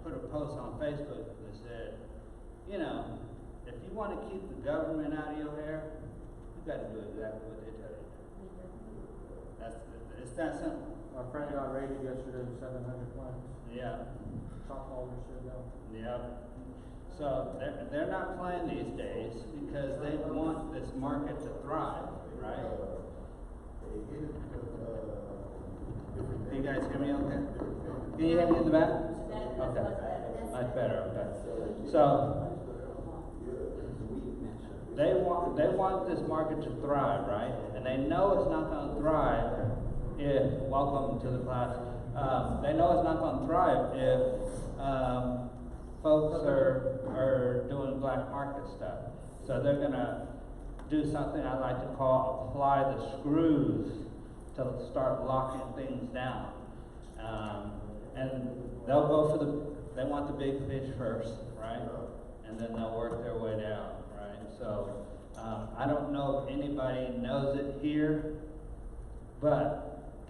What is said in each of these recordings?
put a post on Facebook that said, you know, if you want to keep the government out of your hair, you got to do exactly what they tell you to do. It's that simple. My friend got raided yesterday with 700 plants. Yeah. Chop all their shit down. Yeah. So they're not playing these days because they want this market to thrive, right? Can you guys hear me okay? Can you hear me in the back? Okay. Much better, okay. So they want this market to thrive, right? And they know it's not going to thrive if, welcome to the class, they know it's not going to thrive if folks are doing black market stuff. So they're going to do something I like to call apply the screws to start locking things down. And they'll go for they want the big fish first, right? And then they'll work their way down, right? So I don't know if anybody knows it here, but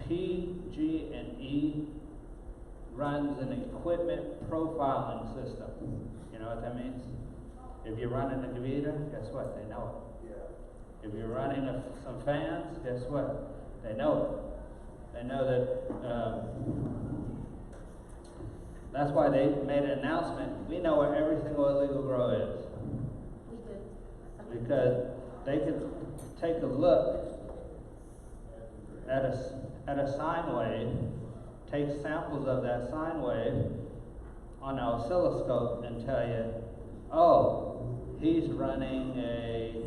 PG&E runs an equipment profiling system. You know what that means? If you're running a Gavita, guess what? They know it. Yeah. If you're running some fans, guess what? They know it. They know that. That's why they made an announcement. We know where every single illegal grow is. We do. Because they can take a look at a sine wave, take samples of that sine wave on an oscilloscope and tell you, oh, he's running a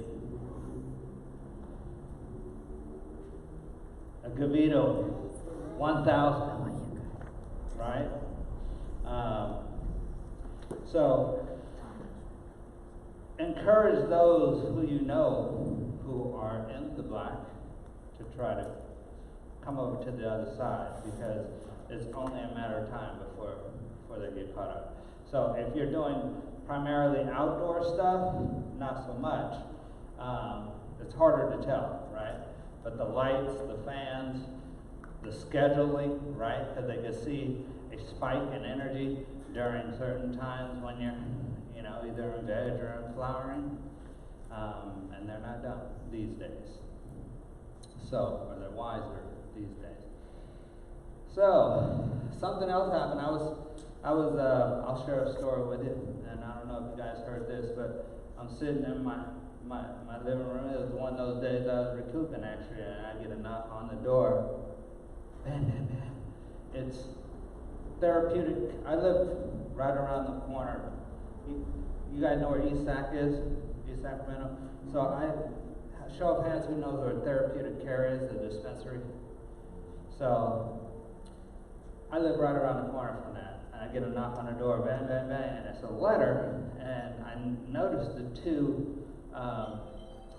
Gavito 1000, right? So encourage those who you know who are in the black to try to come over to the other side, because it's only a matter of time before they get caught up. So if you're doing primarily outdoor stuff, not so much. It's harder to tell, right? But the lights, the fans, the scheduling, right? Because they can see a spike in energy during certain times when you're, you know, either in veg or in flowering, and they're not done these days. So, or they're wiser these days. So, something else happened. I'll share a story with you, and I don't know if you guys heard this, but I'm sitting in my living room. It was one of those days I was recouping actually, and I get a knock on the door. Bam, bam, bam. It's therapeutic. I live right around the corner. You guys know where East Sac is? East Sacramento? So show of hands, who knows where Therapeutic Care is, the dispensary? So I live right around the corner from that. And I get a knock on the door, bang, bang, bang, and it's a letter. And I noticed the two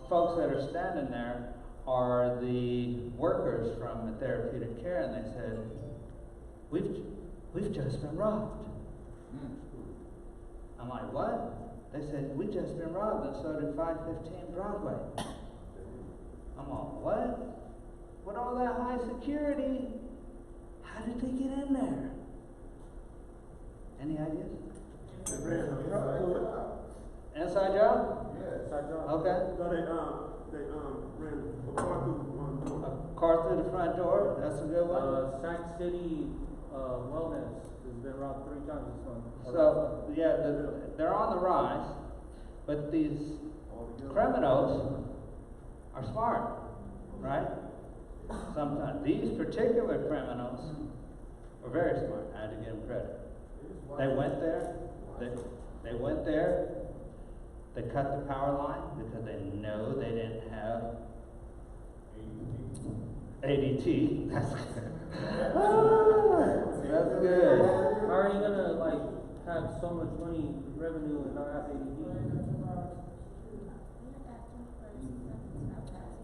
folks that are standing there are the workers from the Therapeutic Care, and they said, we've just been robbed. I'm like, what? They said, we just been robbed, and so did 515 Broadway. I'm like, what? With all that high security, how did they get in there? Any ideas? Inside job? Yeah, inside job. Okay. So they ran a car through A car through the front door. That's a good one. Sac City Wellness has been robbed 3 times this month. So yeah, they're on the rise, but these criminals are smart, right? Sometimes these particular criminals were very smart. I had to give them credit. They went there. They went there. They cut the power line because they know they didn't have ADT. That's good. That's good. How are you gonna have so much money revenue and not have ADP?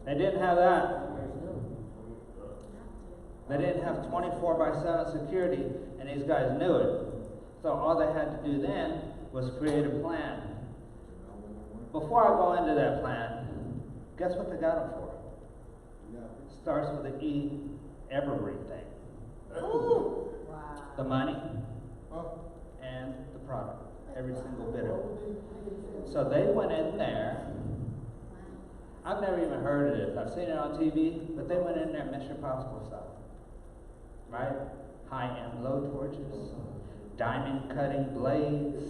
They didn't have that. They didn't have 24/7 security, and these guys knew it. So all they had to do then was create a plan. Before I go into that plan, guess what they got them for? Starts with the E, evergreen thing. Wow. The money and So they went in there. I've never even heard of this. I've seen it on TV, but they went in there, Mission Impossible stuff. Right? High-end blow torches, diamond cutting blades,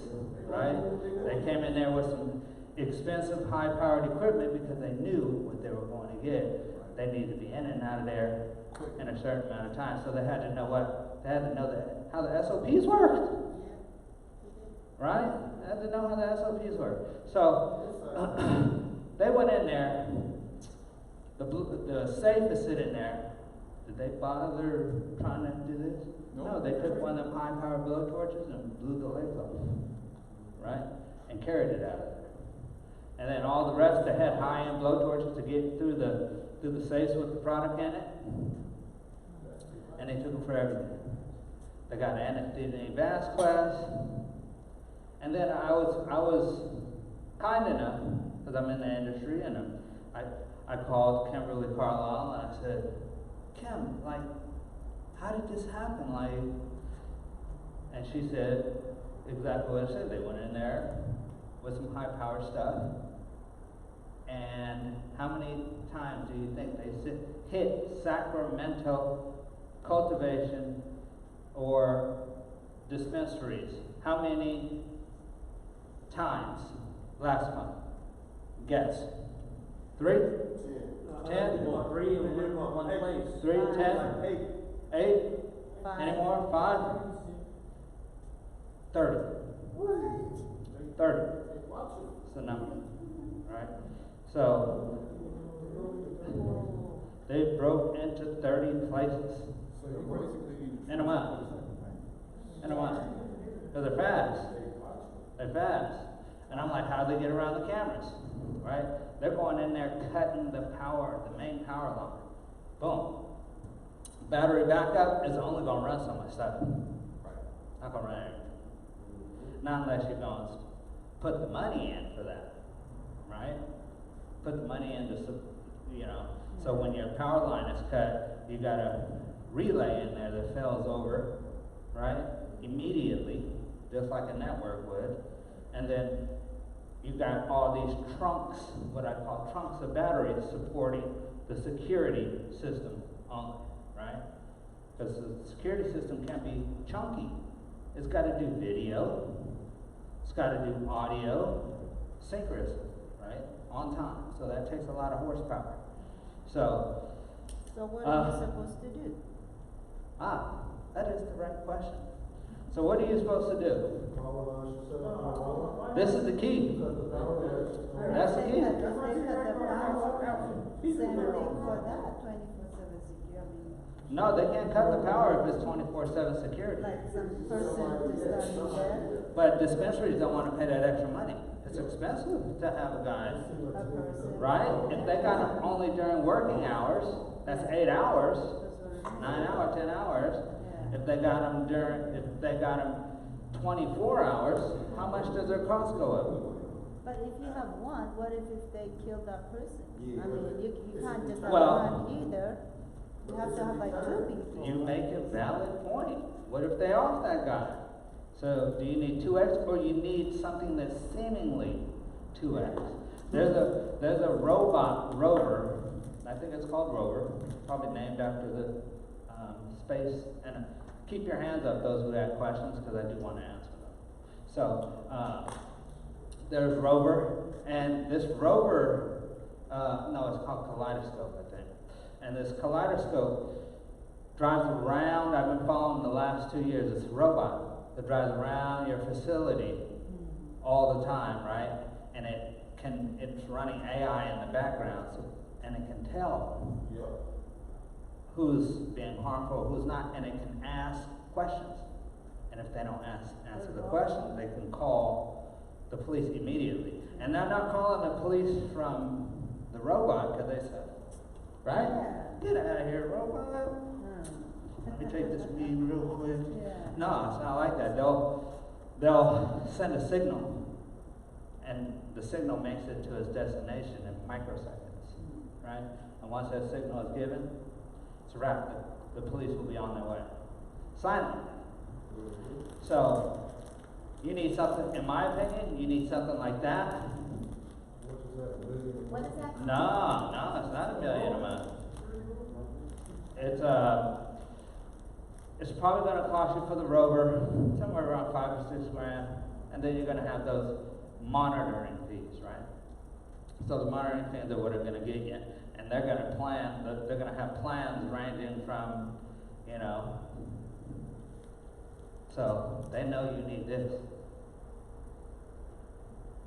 right? They came in there with some expensive, high-powered equipment because they knew what they were going to get. They needed to be in and out of there in a certain amount of time. So they had to know how the SOPs worked. Right? They had to know how the SOPs worked. So they went in there. The safe is sitting there. Did they bother trying to do this? No, they took one of them high-powered blow torches and blew the legs off, right? And carried it out of there. And then all the rest, they had high-end blow torches to get through the safes with the product in it. And they took them for everything. They got an Anthony Vasquez. And then I was kind enough, because I'm in the industry, and I called Kimberly Carlisle and I said, Kim, like, how did this happen? And she said exactly what I said. They went in there with some high-powered stuff. And how many times do you think they hit Sacramento cultivation or dispensaries? How many times last month? Guess. 3? 10? 3 in one place. 3, 10? 8? Any more? 5? 30. 30. It's the number. Right? So they broke into 30 places in a month. In a month. Because they're fast. They're fast. And I'm like, how do they get around the cameras? Right? They're going in there cutting the main power line. Boom. Battery backup is only going to run so much stuff. Not going to run everything. Not unless you're going to put the money in for that. Right? Put the money into, so when your power line is cut, you got a relay in there that fails over, right? Immediately, just like a network would. And then you've got all these trunks, what I call trunks of batteries supporting the security system only, right? Because the security system can't be chunky. It's got to do video. It's got to do audio, synchronous, right? On time. So that takes a lot of horsepower. So what are you supposed to do? That is the right question. So what are you supposed to do? This is the key. That's the key. Same thing for that, 24/7 security. No, they can't cut the power if it's 24/7 security. Like some person is starting there, But dispensaries don't want to pay that extra money. It's expensive to have a guy, a person. right? If they got him only during working hours, that's 8 hours, That's what 9 hours, 10 hours. Yeah. If they got him 24 hours, how much does their cost go up? But if you have one, what if they kill that person? I mean, you can't just have Well- one either. You have to have like 2 people. You make a valid point. What if they off that guy? So do you need 2x or you need something that's seemingly 2x? There's a rover, I think it's called Rover, probably named after the space. And keep your hands up, those who have questions, because I do want to answer them. So there's Rover, and this Rover, no, it's called Kaleidoscope, I think. And this Kaleidoscope drives around. I've been following the last 2 years. It's a robot that drives around your facility all the time, right? And it's running AI in the background, and it can tell who's being harmful, who's not, and it can ask questions. And if they don't answer the question, they can call the police immediately. And they're not calling the police from the robot, because they said, right? Yeah. Get out of here, robot. Let me take this weed real quick. Yeah. No, it's not like that. They'll send a signal, and the signal makes it to its destination in microseconds, right? And once that signal is given, it's a wrap. The police will be on their way. Silent. So You need something, in my opinion, you need something like that. What is that? No, it's not $1 million a month. It's probably gonna cost you for the rover somewhere around $5 or $6 grand, and then you're gonna have those monitoring fees, right? So the monitoring fees are what are gonna get you, and they're gonna have plans ranging from, you know, so they know you need this.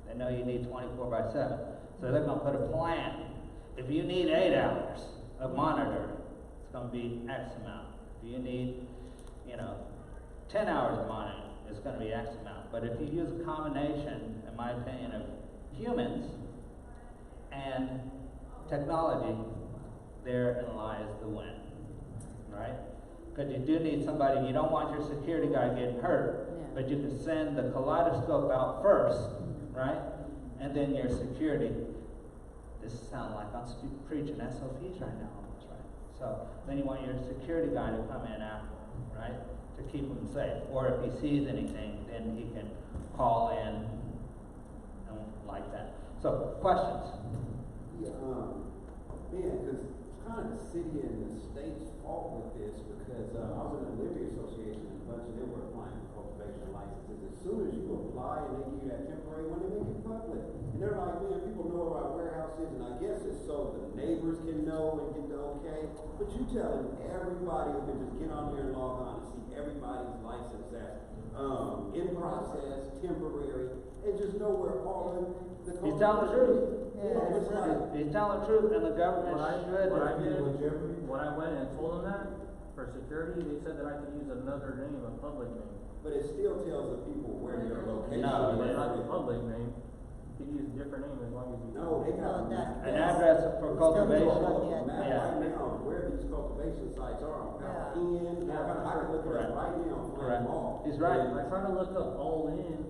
They know you need 24/7. So they're gonna put a plan. If you need 8 hours of monitoring, it's gonna be X amount. If you need, 10 hours of monitoring, it's gonna be X amount. But if you use a combination, in my opinion, of humans and technology, therein lies the win, right? Because you do need somebody, you don't want your security guy getting hurt, Yeah. but you can send the kaleidoscope out first, right? And then your security, this sounds like I'm preaching SOPs right now almost, right? So then you want your security guy to come in after, right? To keep them safe. Or if he sees anything, then he can call in and like that. So, questions? Yeah, because it's kind of the city and the state's fault with this, because I was in a livery association and a bunch of them were applying for cultivation licenses. As soon as you apply and they give you that temporary one, they make it public. And they're like, man, people know where our warehouse is, and I guess it's so the neighbors can know and get the okay. But you telling everybody who can just get on here and log on and see everybody's license that's in process, temporary, and just know where all of the He's telling the truth. Yeah, it's like, He's telling the truth, and the government What I should. did, when I went and told them that, for security, they said that I could use another name, a public name. but it still tells the people where your location No, is. But not a public name. You could use a different name as long as you. No, they got An address for cultivation. map Yeah. right now where these cultivation sites are on Yeah. Powell I can look it up right now on Correct. Flint Mall. He's right. I tried to look up all in,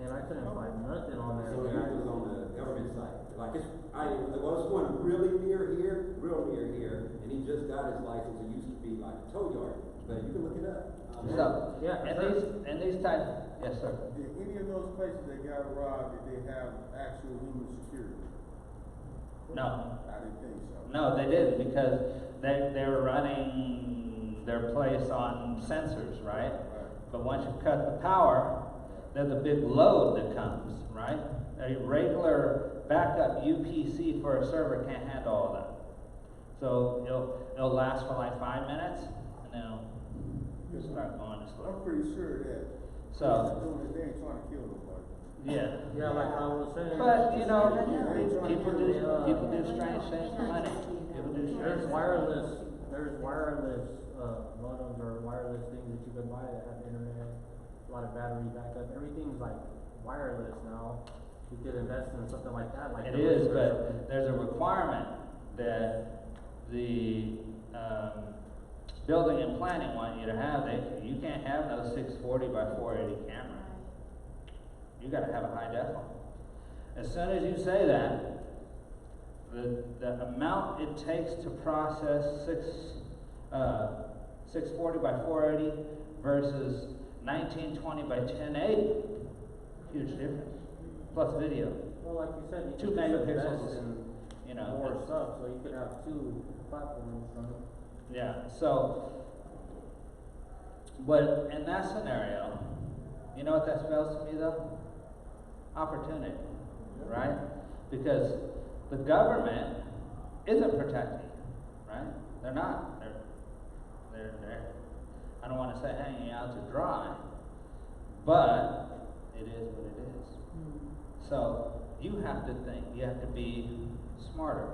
and I couldn't find nothing on there. So it was on the government site. Like it's one really near here, real near here, and he just got his license. It used to be like a tow yard, but you can look it up. So, Yeah, and these types, yes, sir. Did any of those places that got robbed, did they have actual human security? No. I didn't think so. No, they didn't, because they were running their place on sensors, right? But once you cut the power, there's a big load that comes, right? A regular backup UPC for a server can't handle all that. So it'll last for like 5 minutes, and then it'll start going to I'm sleep. pretty sure that. So, They ain't trying to kill nobody. yeah. Yeah, like I was saying. But, Yeah. people do strange things for money. People do strange There's things. wireless modems or wireless things that you can buy that have internet, a lot of battery backup. Everything's like wireless now. You could invest in something like that. Like It the is, Ring or but something. there's a requirement that the building and planning want you to have. You can't have no 640 by 480 camera. You got to have a high def one. As soon as you say that, the amount it takes to process 640 by 480 versus 1920 by 1080, huge difference. Plus video. Well, like you said, you 2 could just megapixels, invest in more it's- stuff, so you could have 2 platforms running. Yeah, so, but in that scenario, you know what that spells to me though? Opportunity, right? Because the government isn't protecting you, right? They're not. They're I don't want to say hanging out to dry, but it is what it is. So you have to think, you have to be smarter,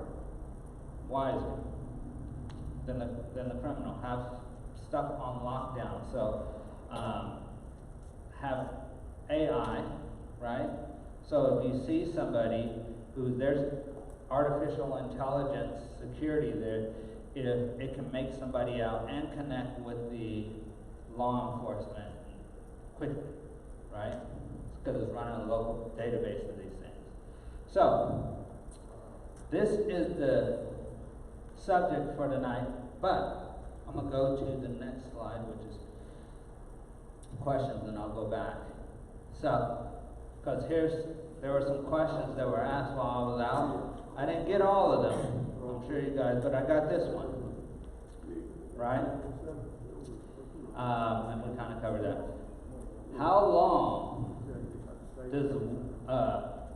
wiser than the criminal. Have stuff on lockdown. So have AI, right? So if you see somebody there's artificial intelligence security there, if it can make somebody out and connect with the law enforcement quickly, right? Because it's running a local database of these things. So, this is the subject for tonight, but I'm going to go to the next slide, which is questions, and I'll go back. So, because there were some questions that were asked while I was out. I didn't get all of them, I'm sure you guys, but I got this one, right? And we kind of covered that. How long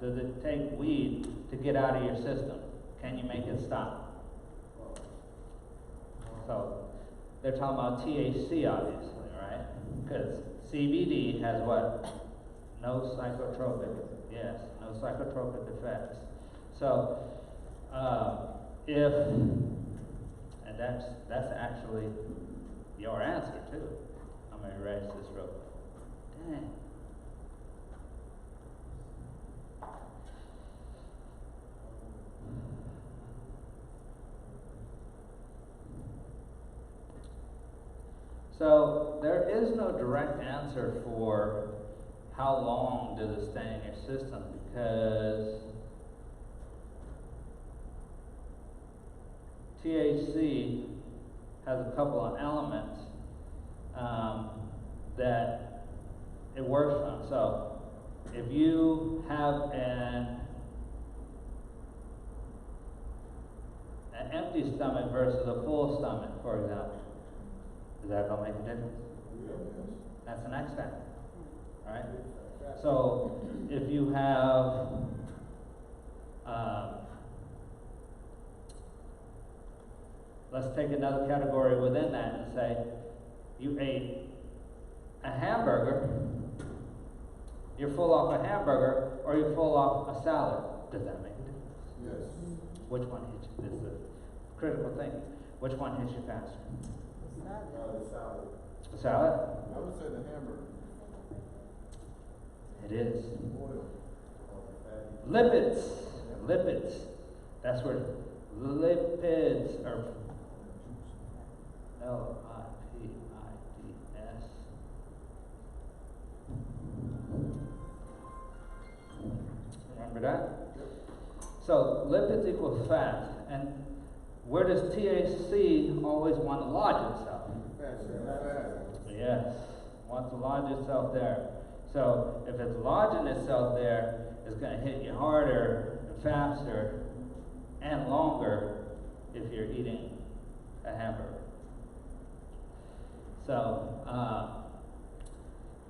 does it take weed to get out of your system? Can you make it stop? So, they're talking about THC, obviously, right? Because CBD has what? No psychotropic, yes, no psychotropic effects. So, and that's actually your answer too. I'm gonna erase this real quick. Dang. So there is no direct answer for how long does it stay in your system, because THC has a couple of elements that it works from. So if you have an empty stomach versus a full stomach, for example, is that gonna make a difference? That's an X factor, right? So if you have let's take another category within that and say you ate a hamburger, you're full off a hamburger, or you're full off a salad. Does that make a difference? Yes. Which one hits you? This is the critical thinking. Which one hits you faster? The salad. The salad? I would say the hamburger. It is. Oil. Lipids. Lipids. That's where lipids are. L-I-P-I-D-S. Remember that? Yep. So lipids equals fat. And where does THC always want to lodge itself? Yes, wants to lodge itself there. So if it's lodging itself there, it's going to hit you harder and faster and longer if you're eating a hamburger. So,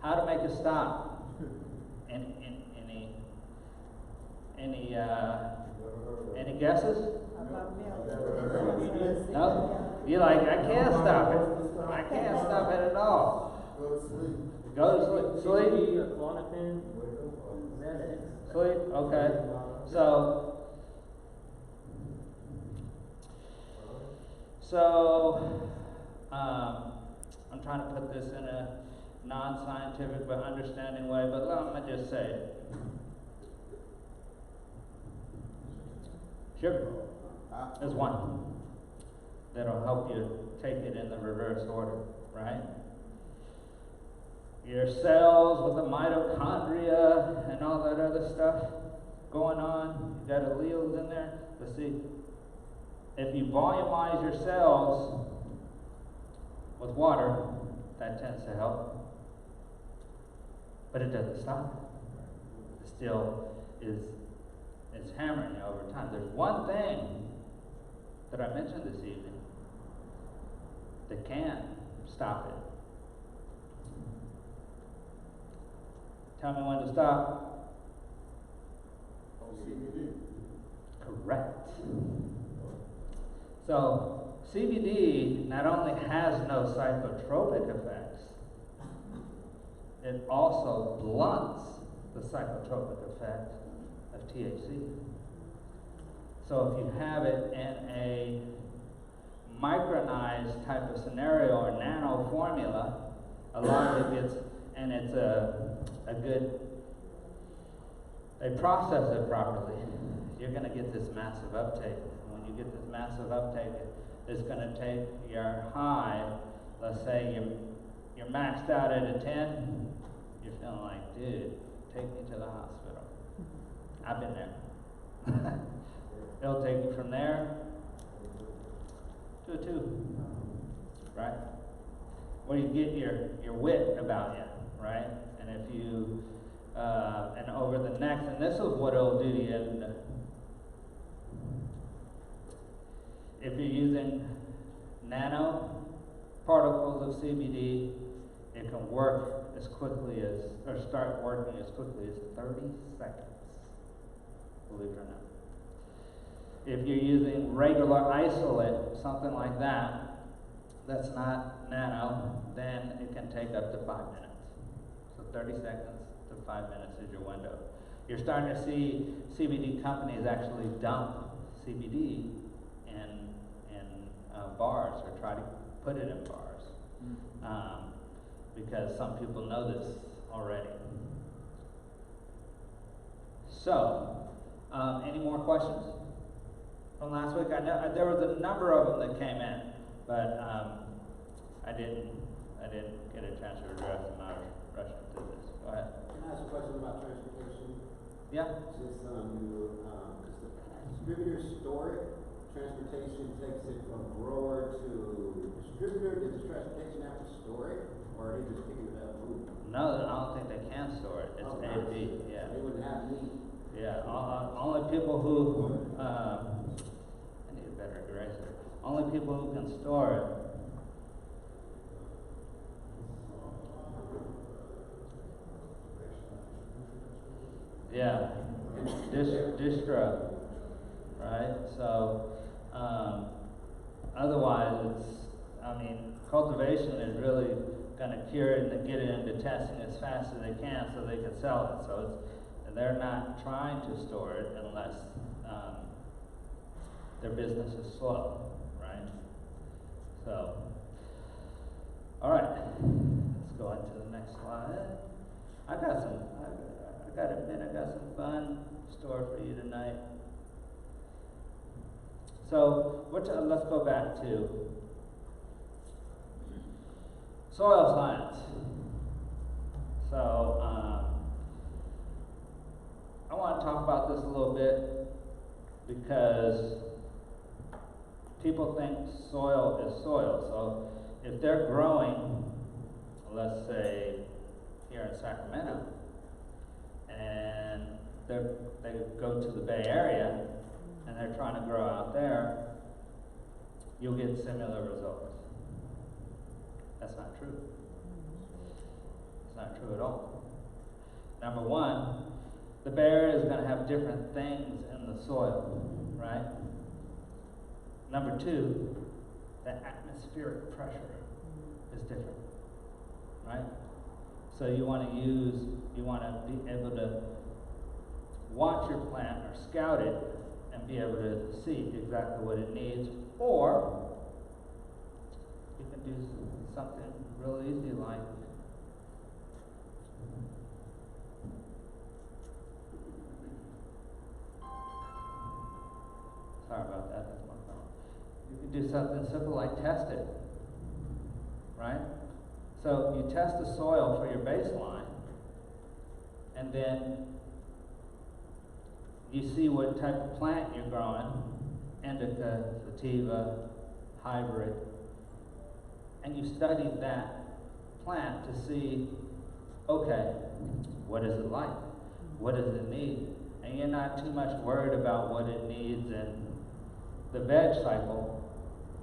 how to make it stop? Any guesses? No? You're like, I can't stop it. I can't stop it at all. Go to sleep. Go to sleep. CBD, Klonopin, Xanax. Sleep. Okay. So, I'm trying to put this in a non-scientific but understanding way, but I'm gonna just say it. Sugar is one that'll help you take it in the reverse order, right? Your cells with the mitochondria and all that other stuff going on, you got alleles in there. Let's see. If you volumize your cells with water, that tends to help. But it doesn't stop. It still is hammering you over time. There's one thing that I mentioned this evening that can stop it. Tell me when to stop. CBD. Correct. So CBD not only has no psychotropic effects, it also blunts the psychotropic effect of THC. So if you have it in a micronized type of scenario or nano formula, a lot of it gets, and it's they process it properly, you're going to get this massive uptake. And when you get this massive uptake, it's going to take your high, let's say you're maxed out at a 10, you're feeling like, dude, take me to the hospital. I've been there. It'll take you from there to a 2, right? Where you get your wit about you, right? And if you and over the next, and this is what it'll do to you. If you're using nano particles of CBD, it can work as quickly as, or start working as quickly as 30 seconds, believe it or not. If you're using regular isolate, something like that, that's not nano, then it can take up to 5 minutes. So 30 seconds to 5 minutes is your window. You're starting to see CBD companies actually dump CBD in bars, or try to put it in bars, because some people know this already. So, any more questions from last week? I know there was a number of them that came in, but I didn't get a chance to address them. I was rushing through this. Go ahead. Can I ask a question about transportation? Yeah. Just, because the distributors store it, transportation takes it from grower to distributor. Does the transportation have to store it, or are they just picking it up and moving? No, I don't think they can store it. It's Oh, A and B. Yeah. They wouldn't have meat. Yeah. Only people who I need a better eraser. Only people who can store it. Yeah. Distro. Right? So, otherwise cultivation is really going to cure it and get it into testing as fast as they can so they can sell it. So they're not trying to store it unless their business is slow, right? So, all right, let's go on to the next slide. I got to admit, I got some fun stored for you tonight. So, let's go back to soil science. So, I want to talk about this a little bit because people think soil is soil. So, if they're growing, let's say here in Sacramento, and they go to the Bay Area, and they're trying to grow out there, you'll get similar results. That's not true. It's not true at all. Number one, the Bay Area is going to have different things in the soil, right? Number two, the atmospheric pressure is different, right? So you want to be able to watch your plant or scout it and be able to see exactly what it needs, or you can do something real easy like sorry about that, that's my phone. You can do something simple like test it, right? So you test the soil for your baseline, and then you see what type of plant you're growing, indica, sativa, hybrid, and you study that plant to see, okay, what is it like? What does it need? And you're not too much worried about what it needs in the veg cycle.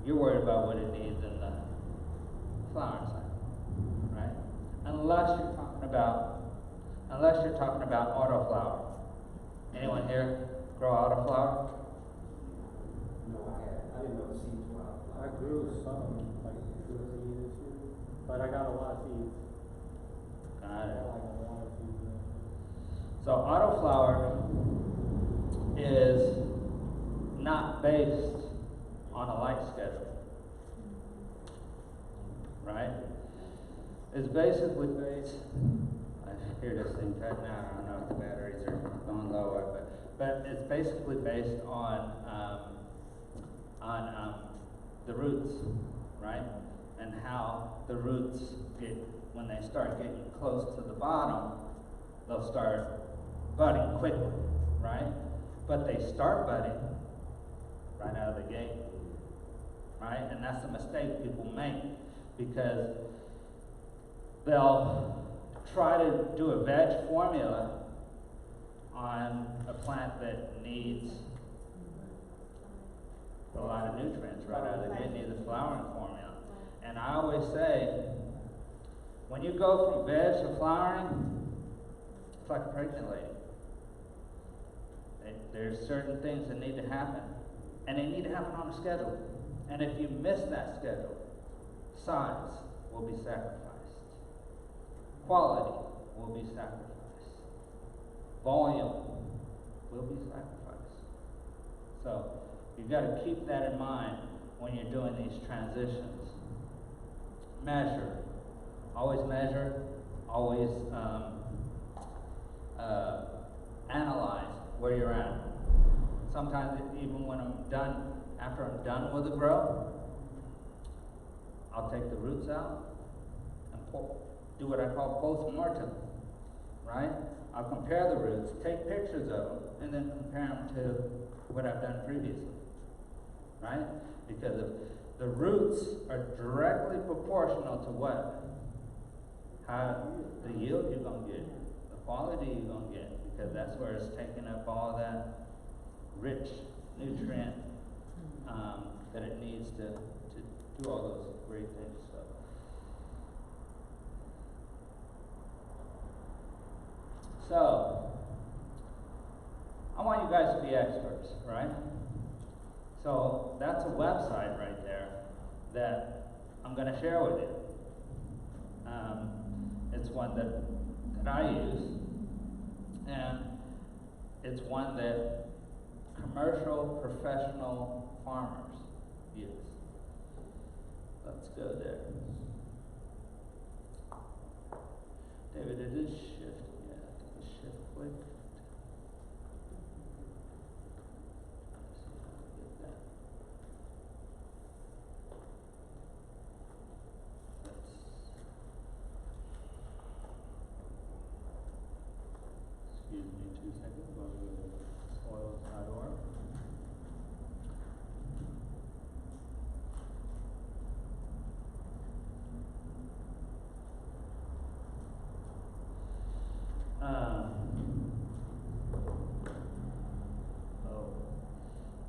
You're worried about what it needs in the flower cycle, right? Unless you're talking about autoflower. Anyone here grow autoflower? No, I didn't know the seeds were out. I grew some, like 2 or 3 this year, but I got a lot of seeds. Got I it. got like a lot of seeds. So autoflower is not based on a light schedule, right? It's basically based, I hear this thing cutting out, I don't know if the batteries are going lower, but it's basically based on the roots, right? And how the roots when they start getting close to the bottom, they'll start budding quickly, right? But they start budding right out of the gate, right? And that's the mistake people make, because they'll try to do a veg formula on a plant that needs a lot of nutrients right out of the gate. It needs a flowering formula. And I always say, when you go from veg to flowering, it's like a pregnant lady. There's certain things that need to happen, and they need to happen on a schedule. And if you miss that schedule, size will be sacrificed. Quality will be sacrificed. Volume will be sacrificed. So you've got to keep that in mind when you're doing these transitions. Measure. Always measure. Always analyze where you're at. Sometimes even when I'm done, after I'm done with the grow, I'll take the roots out and do what I call post-mortem, right? I'll compare the roots, take pictures of them, and then compare them to what I've done previously, right? Because the roots are directly proportional to how the yield you're going to get, the quality you're going to get, because that's where it's taking up all that rich nutrient that it needs to do all those great things. So I want you guys to be experts, right? So that's a website right there that I'm going to share with you. It's one that I use, and it's one that commercial professional farmers use. Let's go there. David, it is shift. Yeah, I think it's shift click. Let's see how to get that. Excuse me 2 seconds while we go to soils.org.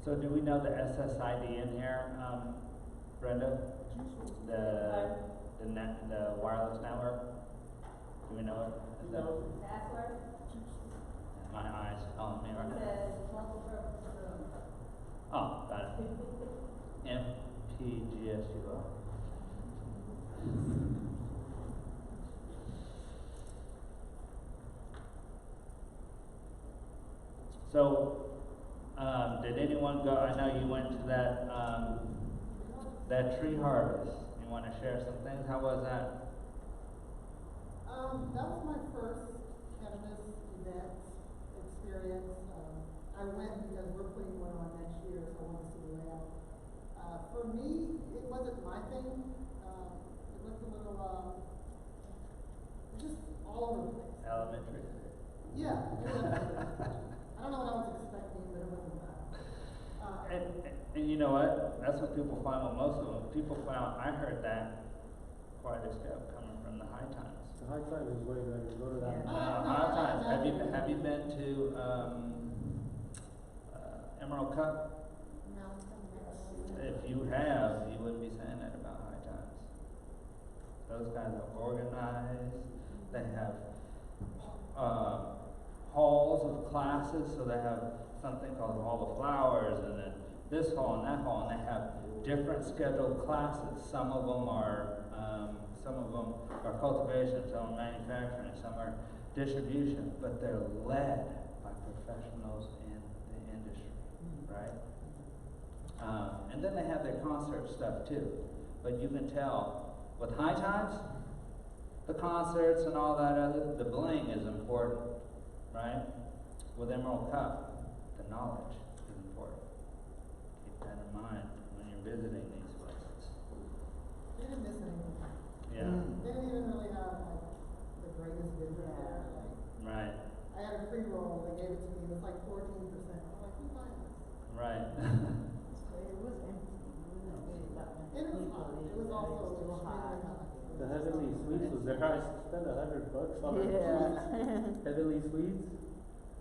So do we know the SSID in here, Brenda? The wireless network? Do we know it? Is that Password? my eyes telling me right now? Says multi-purpose room. Oh, got it. MPGSUO. So, did anyone go? I know you went to that tree harvest. You want to share some things? How was that? That was my first cannabis event experience. I went because we're putting one on next year, so I wanted to see the layout. For me, it wasn't my thing. It looked a little, just all over the place. Elementary. Yeah. I don't know what I was expecting, but it wasn't that. And you know what? That's what people find with most of them. People found, I heard that quite a step coming from the High Times. The High Times is way better. Go to that. High Times. Have you been to Emerald Cup? No. If you have, you wouldn't be saying that about High Times. Those guys are organized. They have halls of classes, so they have something called the Hall of Flowers, and then this hall and that hall, and they have different scheduled classes. Some of them are cultivation, some are manufacturing, some are distribution, but they're led by professionals in the industry, right? And then they have their concert stuff too. But you can tell with High Times, the concerts and all that the bling is important, right? With Emerald Cup, the knowledge is important. Keep that in mind when you're visiting these places. They didn't miss anything. Yeah. They didn't even really have like the greatest vision there. Right. I had a pre-roll, they gave it to me, it was like 14%. I'm like, who's buying this? Right. It was empty. It was hot. It was also extremely hot. The Heavenly Sweets was there. Yeah. I spent $100 on it. Yeah. Heavenly Sweets.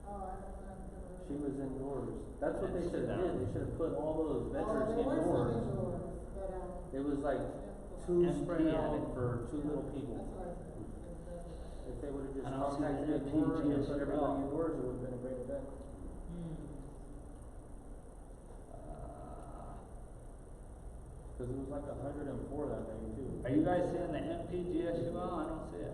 Oh, I don't know. She was indoors. That's what they should have Yeah. did. They should have put all those Oh, veterans they were some indoors. indoors, but, It was like yeah, two MP spread out added. for two little people. that's what I said. If they would have just I don't see contacted the it more and MPGS put at everybody all. indoors, it would have been a great event. Cause it was like 104 that day too. Are you guys seeing the MPGSUL? I don't see it.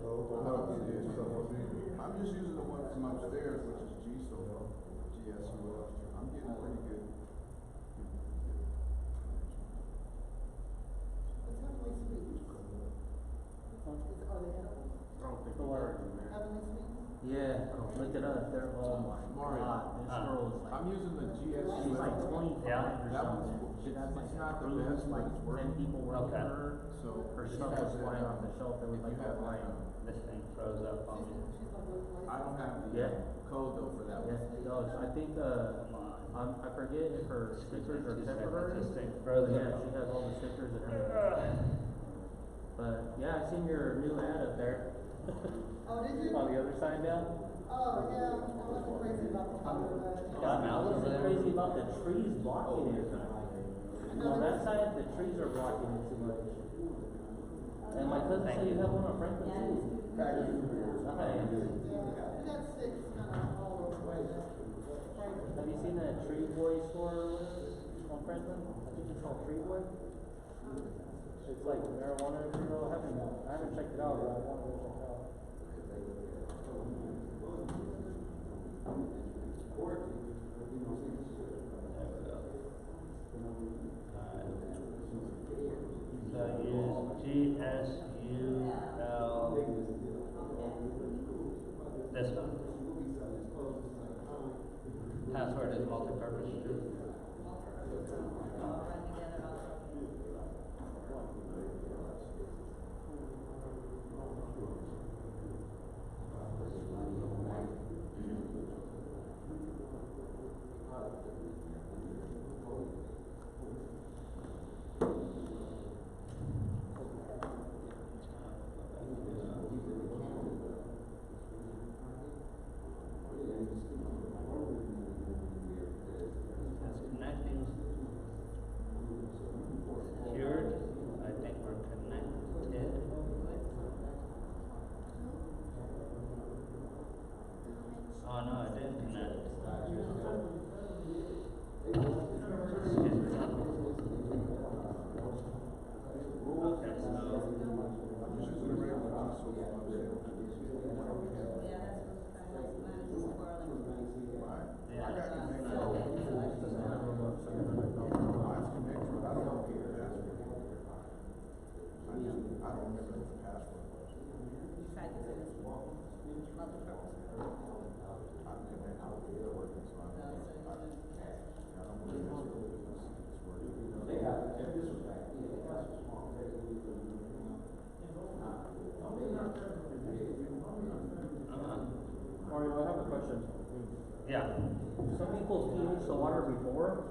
I'm just using the one from upstairs, which is GSOL, GSUL. I'm getting pretty good. It's Heavenly Sweets. Are they edible? I don't think the word in there. Heavenly Sweets? Yeah, look it up. They're, oh my Mario, god, this girl is like, I'm using the GSUL. she's like 25 Yeah. or That something. one's- She has like it's not the rooms, best, but like it's 10 working. people working Okay. for her. So Her it stuff has was that, flying off the shelf. There was if like you a have that, line. This thing froze up on me. She's like a I don't have the Yeah. code though for that Yeah, one. no, I think, Come on. I forget if her stickers are Two seconds, temporary. this thing froze Yeah, up. she has all the stickers and everything. But yeah, I seen your new ad up there. Oh, did you? On the other side now. Oh, yeah, I wasn't crazy about the color, but. Got I mouse over wasn't there? crazy about the trees blocking it. On that side, the trees are blocking it too much. And my cousin Thank said you you. have one on Franklin too. Nice. Yeah, we got six kind of all over the place. Have you seen that Tree Boy store on Franklin? I think it's called Tree Boy. It's like marijuana and all. I haven't checked it out, but I want to go check it out. So use GSUL. This one. Password is multi-purpose. It's connecting. Secured. I think we're connected. Oh no, it didn't connect. Excuse me. Okay, so I'm just using the regular GSOL upstairs. Right. yeah. I got connected. Mine's connected, but I don't know the password. I don't remember what the password was. I'm connected with the working, so I don't believe it's working. Mario, I have a question. Yeah. Some people pH the water before.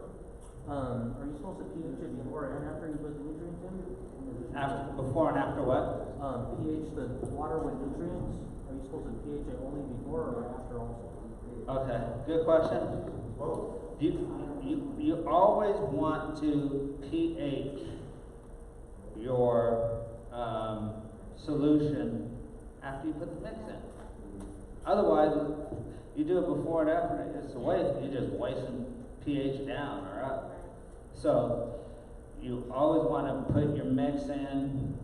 Are you supposed to pH it before and after you put the nutrients in? After, before and after what? pH the water with nutrients. Are you supposed to pH it only before or after also? Okay, good question. You always want to pH your solution after you put the mix in. Otherwise, you do it before and after, it's a waste. You're just wasting pH down or up. So you always want to put your mix in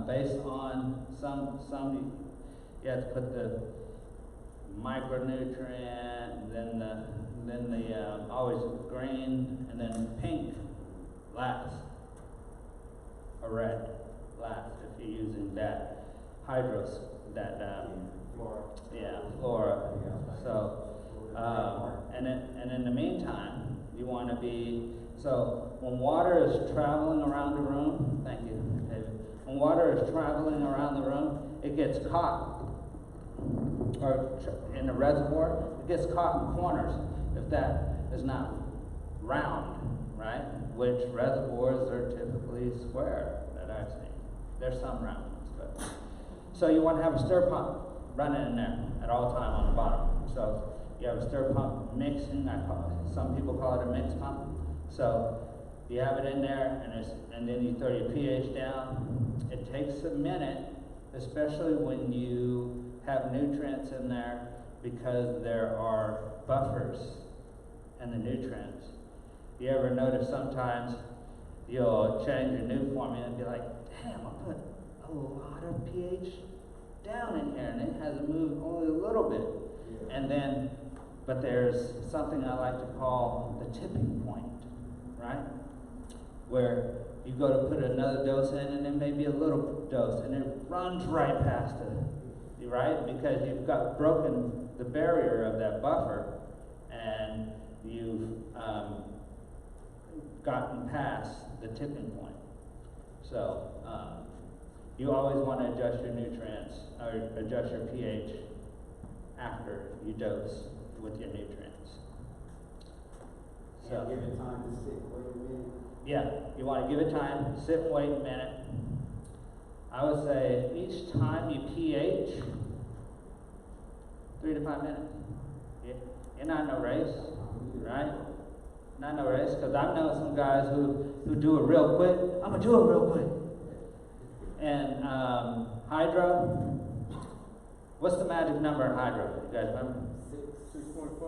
based on some. You have to put the micronutrient, then the always green, and then pink last, or red last if you're using that hydros, flora. So, and in the meantime, you want to be, so when water is traveling around the room, thank you, David. When water is traveling around the room, it gets caught, or in the reservoir, it gets caught in corners if that is not round, right? Which reservoirs are typically square that I've seen. There's some round ones, but So you want to have a stir pump running in there at all time on the bottom. So you have a stir pump mixing, some people call it a mix pump. So you have it in there, and then you throw your pH down. It takes a minute, especially when you have nutrients in there, because there are buffers in the nutrients. You ever notice sometimes you'll change your new formula and be like, damn, I put a lot of pH down in here, and it hasn't moved only a little bit. Yeah. And then, but there's something I like to call the tipping point, right? Where you go to put another dose in, and then maybe a little dose, and it runs right past it, right? Because you've got broken the barrier of that buffer, and you've gotten past the tipping point. So you always want to adjust your nutrients, or adjust your pH after you dose with your nutrients. So give it time to sit, wait a minute. Yeah, you want to give it time, sit and wait a minute. I would say each time you pH, 3 to 5 minutes. You're not in a race, right? Not in a race, because I know some guys who do it real quick. I'm going to do it real quick. And hydro, what's the magic number in hydro? You guys remember? 6.5?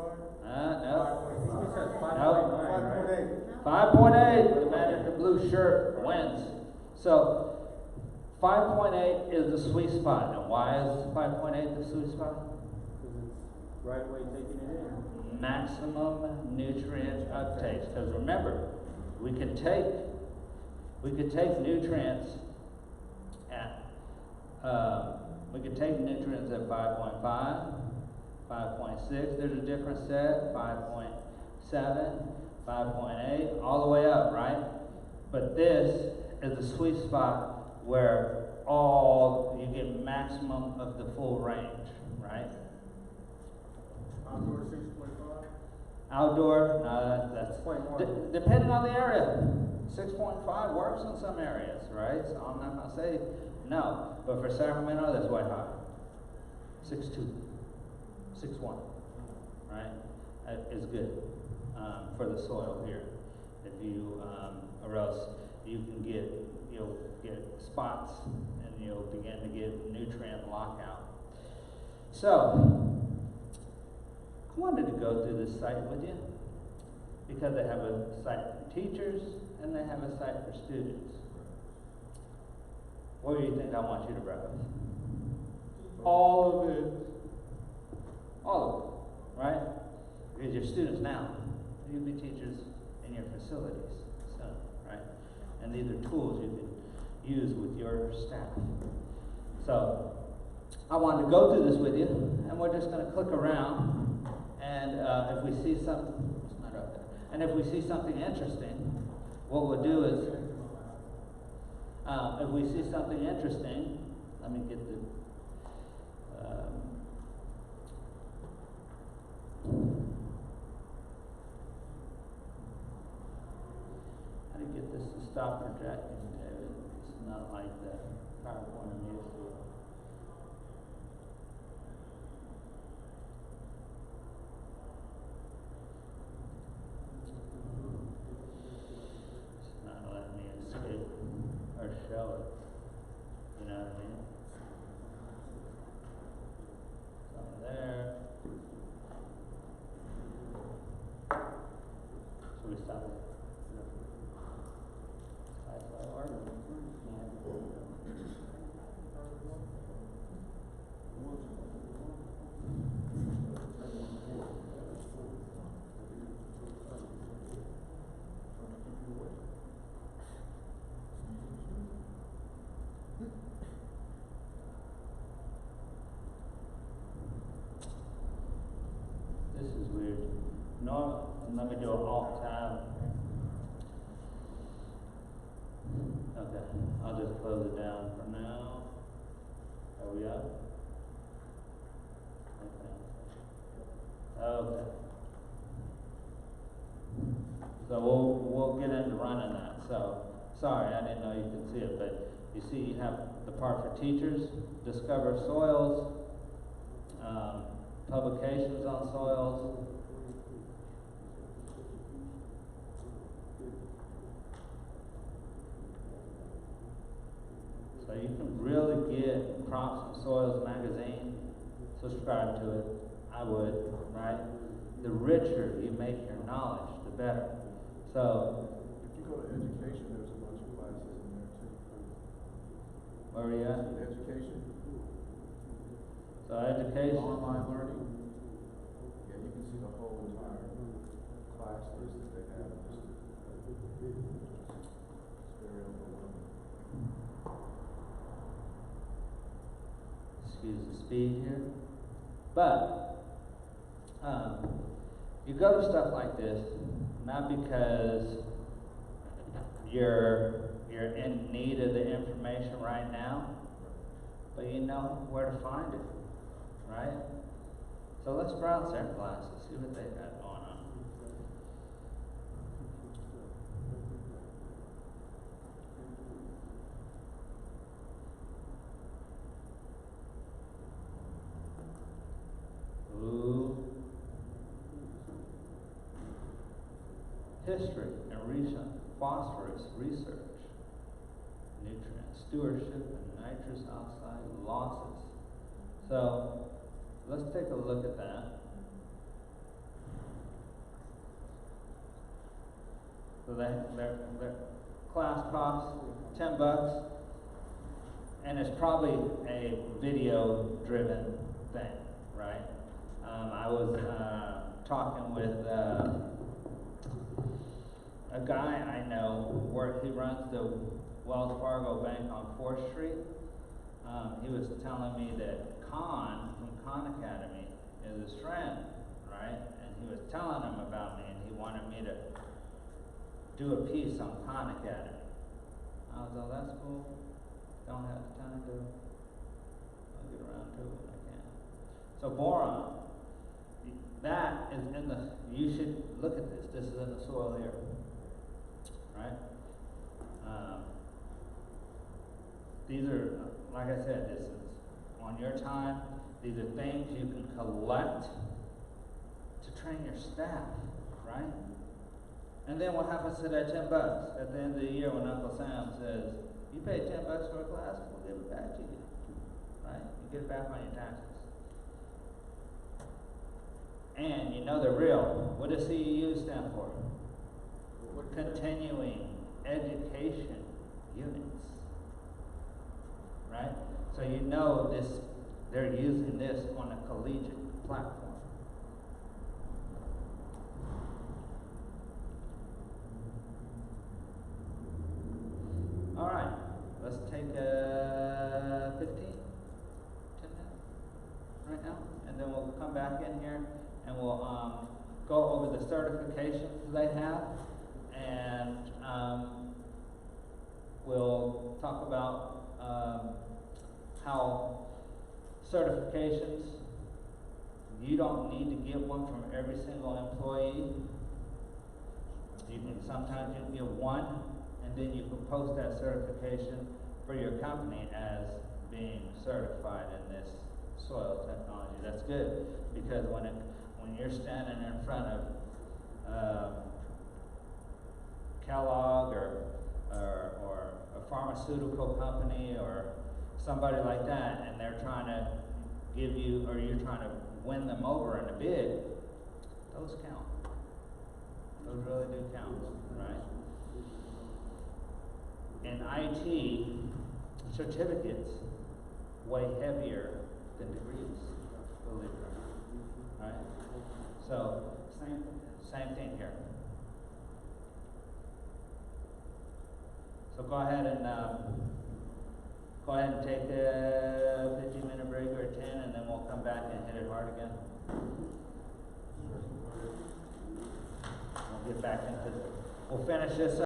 No. He says 5.9, No. right? 5.8. 5.8, the man in the blue shirt wins. So 5.8 is the sweet spot. And why is 5.8 the sweet spot? Because it's right away taking it in. Maximum nutrient uptake. Because remember, we could take nutrients at 5.5, 5.6. There's a different set, 5.7, 5.8, all the way up, right? But this is the sweet spot where you get maximum of the full range, right? Outdoor 6.5? Outdoor, no, that's 6.1. depending on the area. 6.5 works in some areas, right? So I'm not gonna say no, but for Sacramento, that's white hot. 6.2, 6.1, right? Is good for the soil here. If you, or else you'll get spots, and you'll begin to get nutrient lockout. So I wanted to go through this site with you because they have a site for teachers and they have a site for students. What do you think I want you to browse? All of it. All of it, right? Because you're students now. You'll be teachers in your facilities soon, right? And these are tools you can use with your staff. So I wanted to go through this with you, and we're just going to click around, and if we see something, it's not up there. And if we see something interesting, what we'll do is, if we see something interesting, let me get the, how do you get this to stop projecting, David? It's not like the PowerPoint I'm used to. It's not letting me escape or show it. You know what I mean? It's over there. Should we stop it? This is weird. No, let me do an alt tab. Okay, I'll just close it down for now. Are we up? Okay. So we'll get into running that. So sorry, I didn't know you could see it, but you see you have the part for teachers, discover soils, publications on soils. So you can really get Crops and Soils magazine, subscribe to it. I would, right? The richer you make your knowledge, the better. So, If you go to education, there's a bunch of classes in there too. where are you at? Education, So education. online learning. Yeah, you can see the whole entire class list that they have. It's very overwhelming. Excuse the speed here. But you go to stuff like this not because you're in need of the information right now, but you know where to find it, right? So let's browse their classes, see what they got going on. Ooh. History and recent phosphorus research, nutrient stewardship and nitrous oxide losses. So let's take a look at that. So their class costs $10, and it's probably a video driven thing, right? I was talking with a guy I know he runs the Wells Fargo Bank on 4th Street. He was telling me that Khan from Khan Academy is his friend, right? And he was telling him about me, and he wanted me to do a piece on Khan Academy. I was like, that's cool. Don't have the time to. I'll get around to it when I can. So boron, that is in the. You should look at this. This is in the soil here, right? These are, like I said, this is on your time. These are things you can collect to train your staff, right? And then what happens to that $10 at the end of the year when Uncle Sam says, you paid $10 for a class, we'll give it back to you, right? You get it back on your taxes. And you know they're real. What does CEU stand for? Continuing Education Units, right? So you know this, they're using this on a collegiate platform. All right, let's take 10 minutes right now, and then we'll come back in here and we'll go over the certifications they have, and we'll talk about how certifications, you don't need to get one from every single employee. You can sometimes you can get one, and then you can post that certification for your company as being certified in this soil technology. That's good, because when you're standing in front of Kellogg or a pharmaceutical company or somebody like that, and they're trying to give you, or you're trying to win them over in a bid, those count. Those really do count, right? In IT, certificates weigh heavier than degrees, believe it or not, right? So, same thing here. So go ahead and take a 15-minute break or 10, and then we'll come back and hit it hard again. We'll get back into it. We'll finish this up.